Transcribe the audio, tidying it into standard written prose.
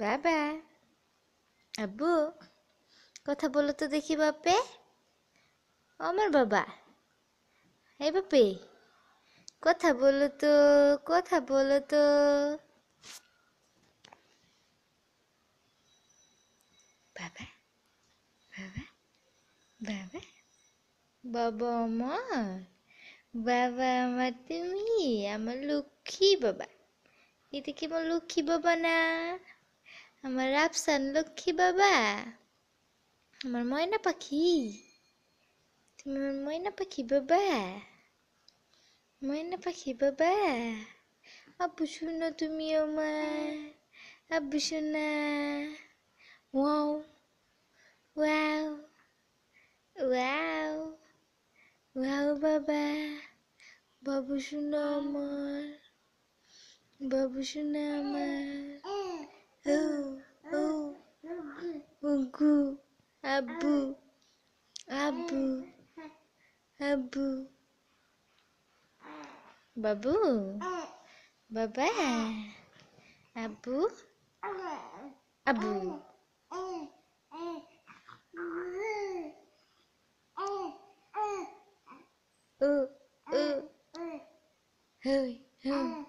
বাবা, আব্বু, কথা বলো তো দেখি বাপে। আমার বাবা, এই বাপে, কথা বলো তো, কথা বলো তো। বাবা, বাবা, বাবা, বাবা আমার, বাবা আমার, তুমি আমার লক্ষ্মী বাবা। এটা কি আমার লক্ষ্মী বাবা না? আমার রাফসান লক্ষ্মী বাবা, আমার ময়না পাখি। তুমি আমার ময়না পাখি বাবা, ময়না পাখি বাবা। আব্বু শোনো তুমি আমার, আব্বু শোনা। ওয়াও, ওয়াও, ওয়াও, ওয়াও বাবা, বাবু শোনো আমার, বাবু শোনা আমার। ও, ও, উগু, আব্বু, আব্বু, আব্বু, বাবু, বাবা, আব্বু, আব্বু। ও, ও, হই, হই।